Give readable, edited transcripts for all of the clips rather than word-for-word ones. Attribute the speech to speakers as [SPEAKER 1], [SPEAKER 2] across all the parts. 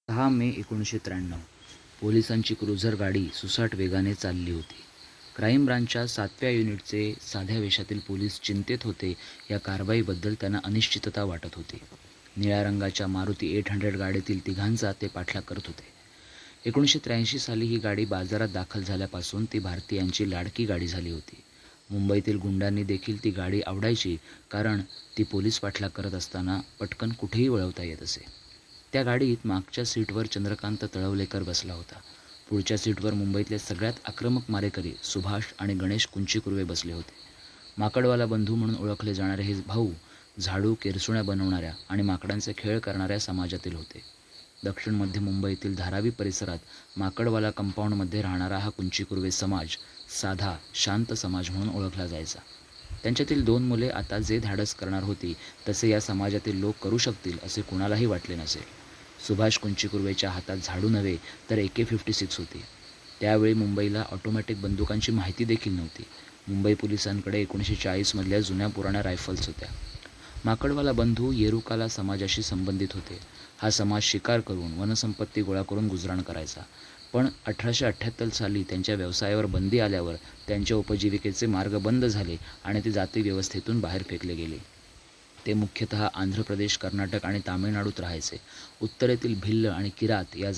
[SPEAKER 1] 6 मे 1993 पोलिसांची क्रुझर गाडी सुसाट वेगाने चालली होती. क्राईम ब्रांचच्या 7व्या युनिटचे साध्या वेशातील पोलीस चिंतेत होते. या कारवाईबद्दल त्यांना अनिश्चितता वाटत होती. निळ्या रंगाच्या मारुती 800 गाडीतील तिघांचा ते पाठलाग करत होते. 1983 साली ही गाडी बाजारात दाखल झाल्यापासून ती भारतीयांची लाडकी गाडी झाली होती. मुंबईतील गुंडांनी देखील ती गाडी आवडायची, कारण ती पोलीस पाठलाग करत असताना पटकन कुठेही वळवता येत असे. त्या गाडीत मागच्या सीटवर चंद्रकांत तळवलेकर बसला होता. पुढच्या सीटवर मुंबईतले सगळ्यात आक्रमक मारेकरी सुभाष आणि गणेश कुंचीकुर्वे बसले होते. माकडवाला बंधू म्हणून ओळखले जाणारे हे भाऊ झाडू, केरसुण्या बनवणाऱ्या आणि माकडांचे खेळ करणाऱ्या समाजातील होते. दक्षिण मध्य मुंबईतील धारावी परिसरात माकडवाला कंपाऊंडमध्ये राहणारा हा कुंचीकुर्वे समाज साधा, शांत समाज म्हणून ओळखला जायचा. त्यांच्यातील 2 मुले आता जे धाडस करणार होती तसे या समाजातील लोक करू शकतील असे कुणालाही वाटले नसेल. सुभाष कुंचीकुर्वेच्या हातात झाडू नव्हे तर AK-56 होती. त्यावेळी मुंबईला ऑटोमॅटिक बंदुकांची माहिती देखील नव्हती. मुंबई पोलिसांकडे 1940 मधल्या जुन्या पुराण्या रायफल्स होत्या. माकडवाला बंधू येरुकाला समाजाशी संबंधित होते. हा समाज शिकार करून वनसंपत्ती गोळा करून गुजराण करायचा. पण 1878 साली त्यांच्या व्यवसायावर बंदी आल्यावर त्यांच्या उपजीविकेचे मार्ग बंद झाले आणि ते जाती व्यवस्थेतून बाहेर फेकले गेले. ते मुख्यतः आंध्र प्रदेश, कर्नाटक आणि तामिळनाडूत राहायचे. उत्तरेतील भिल्ल आणि किरात या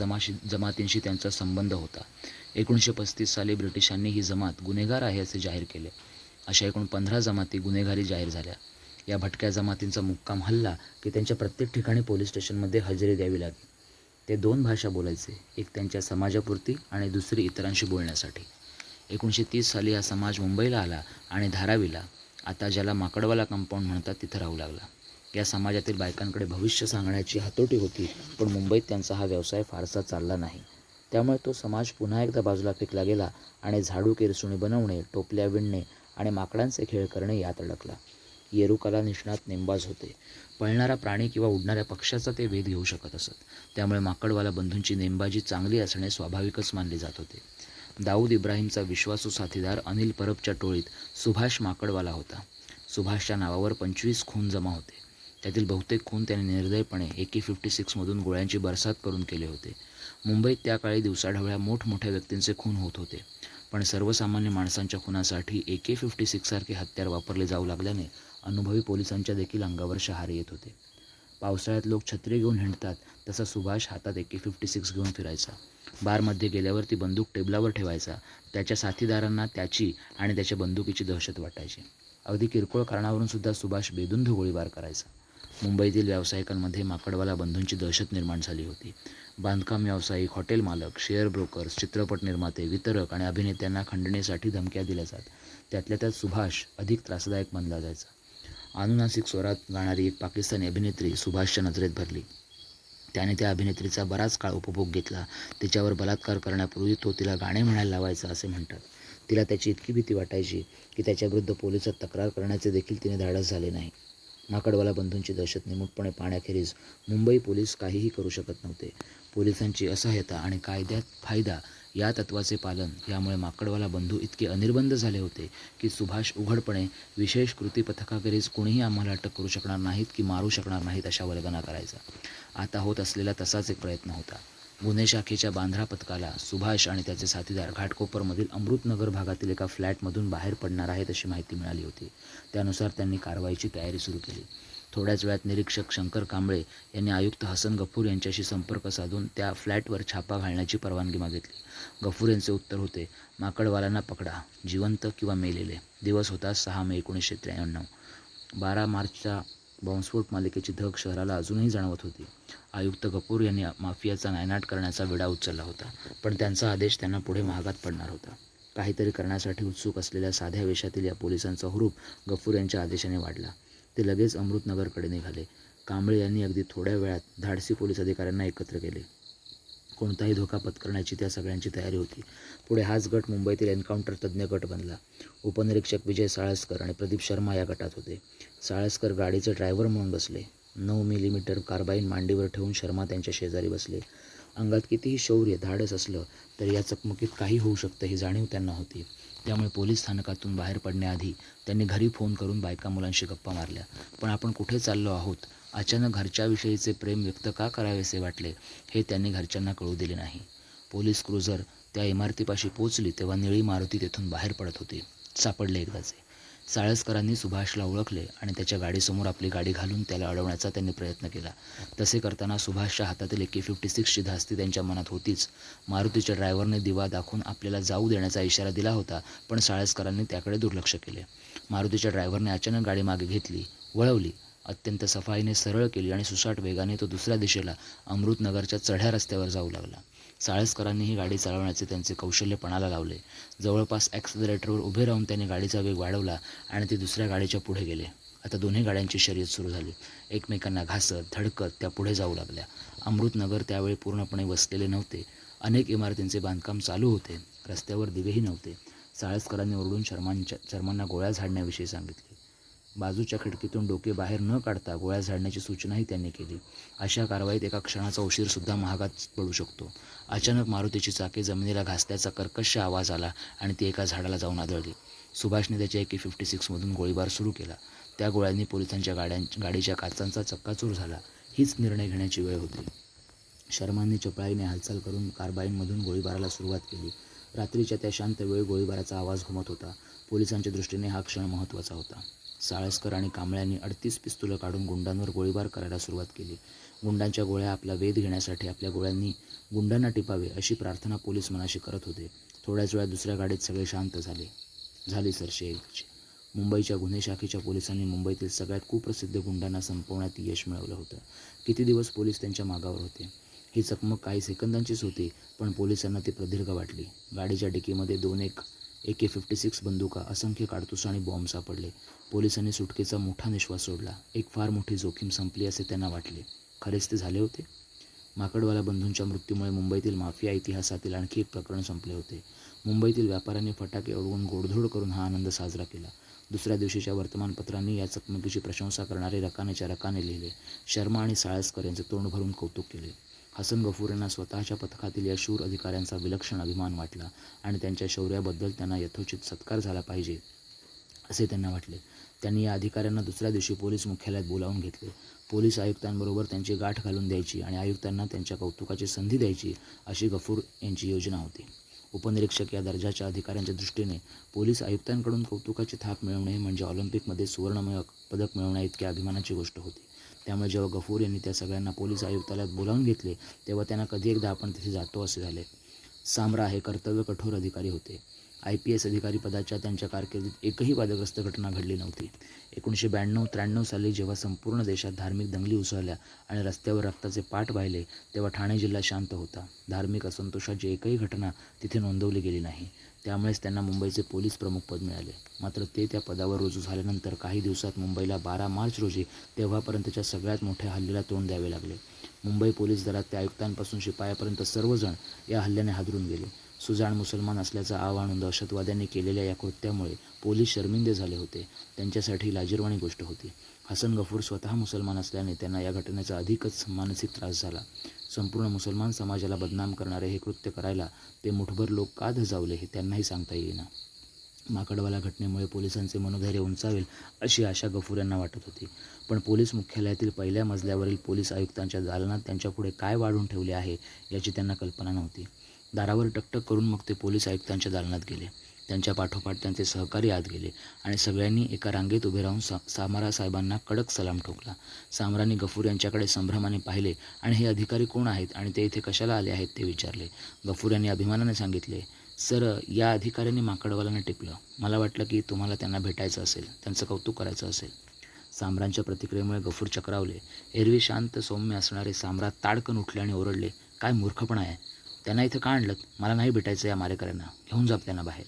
[SPEAKER 1] जमातींशी त्यांचा संबंध होता. 1935 साली ब्रिटिशांनी ही जमात गुन्हेगार आहे असे जाहीर केले. अशा एकूण 15 जमाती गुन्हेगारी जाहीर झाल्या. या भटक्या जमातींचा मुक्काम हल्ला की त्यांच्या प्रत्येक ठिकाणी पोलीस स्टेशनमध्ये हजेरी द्यावी लागली. ते 2 भाषा बोलायचे, एक त्यांच्या समाजापुरती आणि दुसरी इतरांशी बोलण्यासाठी. 1930 साली हा समाज मुंबईला आला आणि धारावीला, आता ज्याला माकडवाला कंपाऊंड म्हणतात, तिथं राहू लागला. या समाजातील बायकांकडे भविष्य सांगण्याची हातोटी होती, पण मुंबईत त्यांचा हा व्यवसाय फारसा चालला नाही. त्यामुळे तो समाज पुन्हा एकदा बाजूला फेकला गेला आणि झाडू, केरसुणी बनवणे, टोपल्या विणणे आणि माकडांचे खेळ करणे यात अडकला. येरुकाला निष्णात नेमबाज होते. पळणारा प्राणी किंवा उडणाऱ्या पक्ष्याचा ते वेध घेऊ शकत असत. त्यामुळे माकडवाला बंधूंची नेमबाजी चांगली असणे स्वाभाविकच मानले जात होते. दाऊद इब्राहिमचा विश्वासू साथीदार अनिल परबच्या टोळीत सुभाष माकडवाला होता. सुभाषच्या नावावर 25 खून जमा होते. त्यातील बहुतेक खून त्याने निर्दयपणे AK-56 मधून गोळ्यांची बरसात करून केले होते. मुंबईत त्या काळी दिवसाढवळ्या मोठमोठ्या व्यक्तींचे खून होत होते, पण सर्वसामान्य माणसांच्या खुनासाठी AK-56 सारखे हत्यार वापरले जाऊ लागल्याने अनुभवी पोलिसांच्या देखील अंगावर शहारे येत होते. पावसाळ्यात लोक छत्री घेऊन हिंडतात तसा सुभाष हातात AK-56 घेऊन फिरायचा. बारमध्ये गेल्यावर ती बंदूक टेबलावर ठेवायचा. त्याच्या साथीदारांना त्याची आणि त्याच्या बंदुकीची दहशत वाटायची. अगदी किरकोळ कारणावरून सुद्धा सुभाष बेधुंद गोळीबार करायचा. मुंबईतील व्यावसायिकांमध्ये माकडवाला बंधूंची दहशत निर्माण झाली होती. बांधकाम व्यावसायिक, हॉटेल मालक, शेअर ब्रोकर्स, चित्रपट निर्माते, वितरक आणि अभिनेत्यांना खंडणीसाठी धमक्या दिल्या जात. त्यातल्या त्यात सुभाष अधिक त्रासदायक मानला जायचा. अनुनासिक स्वरात गाणारी एक पाकिस्तानी अभिनेत्री सुभाषच्या नजरेत भरली. त्याने त्या अभिनेत्रीचा बराच काळ उपभोग घेतला. तिच्यावर बलात्कार करण्यापूर्वी तो तिला गाणे म्हणायला लावायचा असे म्हणतात. तिला त्याची इतकी भीती वाटायची की त्याच्याविरुद्ध पोलिसात तक्रार करण्याचे देखील तिने धाडस झाले नाही. माकडवाला बंधूंची दहशत निमूटपणे पाहण्याखेरीज मुंबई पोलीस काहीही करू शकत नव्हते. पोलिसांची असहाय्यता आणि कायद्यात फायदा या तत्त्वाचे पालन यामुळे माकडवाला बंधू इतके अनिर्बंध झाले होते की सुभाष उघडपणे विशेष कृती पथकाखेरीज कोणीही आम्हाला अटक करू शकणार नाहीत की मारू शकणार नाहीत अशा वल्गना करायचा. आता होत असलेला तसाच एक प्रयत्न होता. गुन्हे शाखेच्या बांद्रा पथकाला सुभाष आणि त्याचे साथीदार घाटकोपरमधील अमृतनगर भागातील एका फ्लॅटमधून बाहेर पडणार आहेत अशी माहिती मिळाली होती. त्यानुसार त्यांनी कारवाईची तयारी सुरू केली. थोड्याच वेळात निरीक्षक शंकर कांबळे यांनी आयुक्त हसन गफूर यांच्याशी संपर्क साधून त्या फ्लॅटवर छापा घालण्याची परवानगी मागितली. गफूर यांचे उत्तर होते, माकडवाल्यांना पकडा, जिवंत किंवा मेलेले. दिवस होता 6 मे 1993. 12 मार्चच्या बॉम्बस्फोट मालिकेची धग शहराला अजूनही जाणवत होती. आयुक्त गफूर यांनी माफियाचा नायनाट करण्याचा विडा उचलला होता, पण त्यांचा आदेश त्यांना पुढे महागात पडणार होता. काहीतरी करण्यासाठी उत्सुक असलेल्या साध्या वेशातील या पोलिसांचा हुरूप गफूर यांच्या आदेशाने वाढला. ते लगेच अमृतनगरकडे निघाले. कांबळे यांनी अगदी थोड्या वेळात धाडसी पोलीस अधिकाऱ्यांना एकत्र केले. कोणताही धोका पत्करण्याची त्या सगळ्यांची तयारी होती. पुढे हाच गट मुंबईतील एन्काउंटर तज्ज्ञ गट बनला. उपनिरीक्षक विजय साळसकर आणि प्रदीप शर्मा या गटात होते. साळसकर गाडीचे ड्रायव्हर म्हणून बसले. 9 मिलीमीटर कार्बाईन मांडीवर ठेवून शर्मा त्यांच्या शेजारी बसले. अंगात कितीही शौर्य धाडस असलं तरी या चकमकीत काही होऊ शकतं ही जाणीव त्यांना होती. त्यामुळे पोलीस स्थानकातून बाहेर पडण्याआधी त्यांनी घरी फोन करून बायका मुलांशी गप्पा मारल्या. पण आपण कुठे चाललो आहोत, अचानक घरच्याविषयीचे प्रेम व्यक्त का करावेसे वाटले हे त्यांनी घरच्यांना कळू दिले नाही. पोलीस क्रुझर त्या इमारतीपाशी पोचली तेव्हा निळी मारुती तेथून बाहेर पडत होती. सापडले एकदाचे. साळसकरांनी सुभाषला ओळखले आणि त्याच्या गाडीसमोर आपली गाडी घालून त्याला अडवण्याचा त्यांनी प्रयत्न केला. तसे करताना सुभाषच्या हातातील AK-56ची धास्ती त्यांच्या मनात होतीच. मारुतीच्या ड्रायव्हरने दिवा दाखवून आपल्याला जाऊ देण्याचा इशारा दिला होता, पण साळसकरांनी त्याकडे दुर्लक्ष केले. मारुतीच्या ड्रायव्हरने अचानक गाडी मागे घेतली, वळवली, अत्यंत सफाईने सरळ केली आणि सुसाट वेगाने तो दुसऱ्या दिशेला अमृतनगरच्या चढ्या रस्त्यावर जाऊ लागला. साळसकरांनी ही गाडी चालवण्याचे त्यांचे कौशल्य पणाला लावले. जवळपास ॲक्सिलरेटरवर उभे राहून त्यांनी गाडीचा वेग वाढवला आणि ते दुसऱ्या गाडीच्या पुढे गेले. आता दोन्ही गाड्यांची शर्यत सुरू झाली. एकमेकांना घासत धडकत त्या पुढे जाऊ लागल्या. अमृतनगर त्यावेळी पूर्णपणे वसलेले नव्हते. अनेक इमारतींचे बांधकाम चालू होते. रस्त्यावर दिवेही नव्हते. साळसकरांनी ओरडून शर्मांना गोळ्या झाडण्याविषयी सांगितले. बाजूच्या खिडकीतून डोके बाहेर न काढता गोळ्या झाडण्याची सूचनाही त्यांनी केली. अशा कारवाईत एका क्षणाचा उशीरसुद्धा महागात पडू शकतो. अचानक मारुतीची चाके जमिनीला घासल्याचा कर्कश आवाज आला आणि ती एका झाडाला जाऊन आदळली. सुभाषने त्याच्या AK-56मधून गोळीबार सुरू केला. त्या गोळ्यांनी पोलिसांच्या गाडीच्या काचांचा चक्काचूर झाला. हीच निर्णय घेण्याची वेळ होती. शर्मांनी चपळाईने हालचाल करून कार्बाईनमधून गोळीबाराला सुरुवात केली. रात्रीच्या त्या शांत वेळी गोळीबाराचा आवाज घुमत होता. पोलिसांच्या दृष्टीने हा क्षण महत्त्वाचा होता. साळसकर आणि कांबळ्यांनी 38 पिस्तुलं काढून गुंडांवर गोळीबार करायला सुरुवात केली. गुंडांच्या गोळ्या आपला वेध घेण्यासाठी आपल्या गोळ्यांनी गुंडांना टिपावे अशी प्रार्थना पोलीस मनाशी करत होते. थोड्याच वेळात दुसऱ्या गाडीत सगळे शांत झाले. झाली सरशी. मुंबईच्या गुन्हे शाखेच्या पोलिसांनी मुंबईतील सगळ्यात कुप्रसिद्ध गुंडांना संपवण्यात यश मिळवलं होतं. किती दिवस पोलीस त्यांच्या मागावर होते. ही चकमक काही सेकंदांचीच होती, पण पोलिसांना ती प्रदीर्घ वाटली. गाडीच्या डिकीमध्ये 2 AK-56 बंदुका, असंख्य काडतुस आणि बॉम्ब सापडले. पोलिसांनी सुटकेचा मोठा निश्वास सोडला. एक फार मोठी जोखीम संपली असे त्यांना वाटले. खरेच ते झाले होते. माकडवाला बंधूंच्या मृत्यूमुळे मुंबईतील माफिया इतिहासातील आणखी एक प्रकरण संपले होते. मुंबईतील व्यापाऱ्यांनी फटाके उडवून गोडधोड करून हा आनंद साजरा केला. दुसऱ्या दिवशीच्या वर्तमानपत्रांनी या चकमकीची प्रशंसा करणारे रकानेच्या रकाने लिहिले. शर्मा आणि साळसकर यांचे तोंड भरून कौतुक केले. हसन गफूर यांना स्वतःच्या पथकातील या शूर अधिकाऱ्यांचा विलक्षण अभिमान वाटला आणि त्यांच्या शौर्याबद्दल त्यांना यथोचित सत्कार झाला पाहिजे असे त्यांना वाटले. त्यांनी या अधिकाऱ्यांना दुसऱ्या दिवशी पोलीस मुख्यालयात बोलावून घेतले. पोलीस आयुक्तांबरोबर त्यांची गाठ घालून द्यायची आणि आयुक्तांना त्यांच्या कौतुकाची संधी द्यायची अशी गफूर यांची योजना होती. उपनिरीक्षक या दर्जाच्या अधिकाऱ्यांच्या दृष्टीने पोलीस आयुक्तांकडून कौतुकाची थाप मिळवणे म्हणजे ऑलिम्पिकमध्ये सुवर्णमय पदक मिळवण्या इतक्या अभिमानाची गोष्ट होती. त्यामुळे जेव्हा गफूर यांनी त्या सगळ्यांना पोलीस आयुक्तालयात बोलावून घेतले तेव्हा त्यांना कधी एकदा आपण तिथे जातो असे झाले. सामरा हे कर्तव्य कठोर अधिकारी होते. IPS अधिकारी पदाच्या त्यांच्या कारकिर्दीत एकही वादग्रस्त घटना घडली नव्हती. 1992-93 साली जेव्हा संपूर्ण देशात धार्मिक दंगली उसळल्या आणि रस्त्यावर रक्ताचे पाट वाहिले तेव्हा ठाणे जिल्हा शांत होता. धार्मिक असंतोषाची एकही घटना तिथे नोंदवली गेली नाही. त्यामुळेच त्यांना मुंबईचे पोलीस प्रमुख पद मिळाले. मात्र ते त्या पदावर रुजू झाल्यानंतर काही दिवसात मुंबईला 12 मार्च रोजी तेव्हापर्यंतच्या सगळ्यात मोठ्या हल्ल्याला तोंड द्यावे लागले. मुंबई पोलीस दलात त्या आयुक्तांपासून शिपायापर्यंत सर्वजण या हल्ल्याने हादरून गेले. सुजाण मुसलमान असल्याचा आव आणून दहशतवाद्यांनी केलेल्या या कृत्यामुळे पोलीस शर्मिंदे झाले होते. त्यांच्यासाठी लाजिरवाणी गोष्ट होती. हसन गफूर स्वतः मुसलमान असल्याने त्यांना या घटनेचा अधिकच मानसिक त्रास झाला. संपूर्ण मुसलमान समाजाला बदनाम करणारे हे कृत्य करायला ते मुठभर लोक का धजावले हे त्यांनाही सांगता येईना. माकडवाला घटनेमुळे पोलिसांचे मनोधैर्य उंचावेल अशी आशा गफूर यांना वाटत होती. पण पोलीस मुख्यालयातील पहिल्या मजल्यावरील पोलीस आयुक्तांच्या दालनात त्यांच्यापुढे काय वाढून ठेवले आहे याची त्यांना कल्पना नव्हती. दारावर टकटक करून मग ते पोलीस आयुक्तांच्या दालनात गेले. त्यांच्या पाठोपाठ त्यांचे सहकारी आत गेले आणि सगळ्यांनी एका रांगेत उभे राहून सामरा साहेबांना कडक सलाम ठोकला. सामरांनी गफूर यांच्याकडे संभ्रमाने पाहिले आणि हे अधिकारी कोण आहेत आणि ते इथे कशाला आले आहेत ते विचारले. गफूर यांनी अभिमानाने सांगितले, सर, या अधिकाऱ्यांनी माकडवालांना टिपलं. मला वाटलं की तुम्हाला त्यांना भेटायचं असेल, त्यांचं कौतुक करायचं असेल. सामरांच्या प्रतिक्रियेमुळे गफूर चक्रावले. एरवी शांत सौम्य असणारे सामरा ताडकन उठले आणि ओरडले, काय मूर्खपणा आहे. त्यांना इथं का आणलं? मला नाही भेटायचं या मारेकऱ्यांना. घेऊन जा त्यांना बाहेर.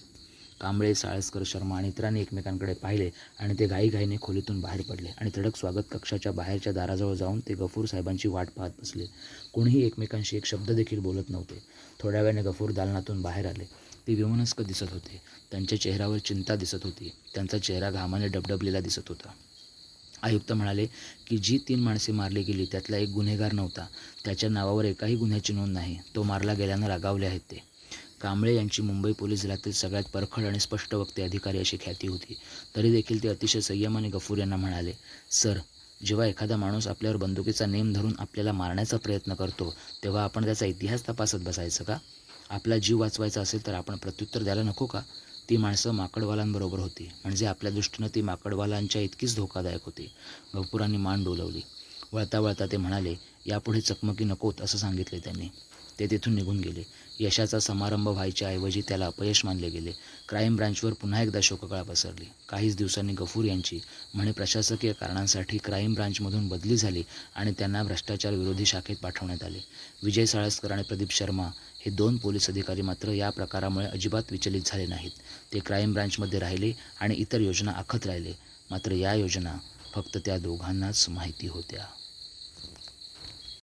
[SPEAKER 1] कांबळे, साळसकर, शर्मा आणि इतरांनी एकमेकांकडे पाहिले आणि ते घाईघाईने खोलीतून बाहेर पडले आणि तडक स्वागत कक्षाच्या बाहेरच्या दाराजवळ जाऊन ते गफूर साहेबांची वाट पाहत बसले. कोणीही एकमेकांशी एक शब्द देखील बोलत नव्हते. थोड्या वेळाने गफूर दालनातून बाहेर आले. ते विमनस्क दिसत होते. त्यांच्या चेहऱ्यावर चिंता दिसत होती. त्यांचा चेहरा घामाने डबडबलेला दिसत होता. आयुक्त म्हणाले की जी 3 माणसे मारली गेली त्यातला एक गुन्हेगार नव्हता. त्याच्या नावावर एकाही गुन्ह्याची नोंद नाही. तो मारला गेल्यानं रागावले आहेत ते. कांबळे यांची मुंबई पोलीस दलातील सगळ्यात परखड आणि स्पष्ट वक्ते अधिकारी अशी ख्याती होती. तरी देखील ते अतिशय संयम आणि गफूर यांना म्हणाले, सर, जेव्हा एखादा माणूस आपल्यावर बंदुकीचा नेम धरून आपल्याला मारण्याचा प्रयत्न करतो तेव्हा आपण त्याचा इतिहास तपासत बसायचं का? आपला जीव वाचवायचा असेल तर आपण प्रत्युत्तर द्यायला नको का? ती माणसं माकडवालांबरोबर होती, म्हणजे आपल्या दृष्टीनं ती माकडवालांच्या इतकीच धोकादायक होती. गफुरांनी मान डोलवली. वळता वळता ते म्हणाले, यापुढे चकमकी नकोत असं सांगितले त्यांनी. ते तिथून निघून गेले. यशाचा समारंभ व्हायच्या ऐवजी त्याला अपयश मानले गेले. क्राईम ब्रांचवर पुन्हा एकदा शोककळा पसरली. काहीच दिवसांनी गफूर यांची म्हणे प्रशासकीय कारणांसाठी क्राईम ब्रांचमधून बदली झाली आणि त्यांना भ्रष्टाचार विरोधी शाखेत पाठवण्यात आले. विजय साळसकर आणि प्रदीप शर्मा हे 2 पोलीस अधिकारी मात्र या प्रकारामुळे अजिबात विचलित झाले नाहीत. ते क्राईम ब्रांचमध्ये राहिले आणि इतर योजना आखत राहिले. मात्र या योजना फक्त त्या दोघांनाच माहिती होत्या.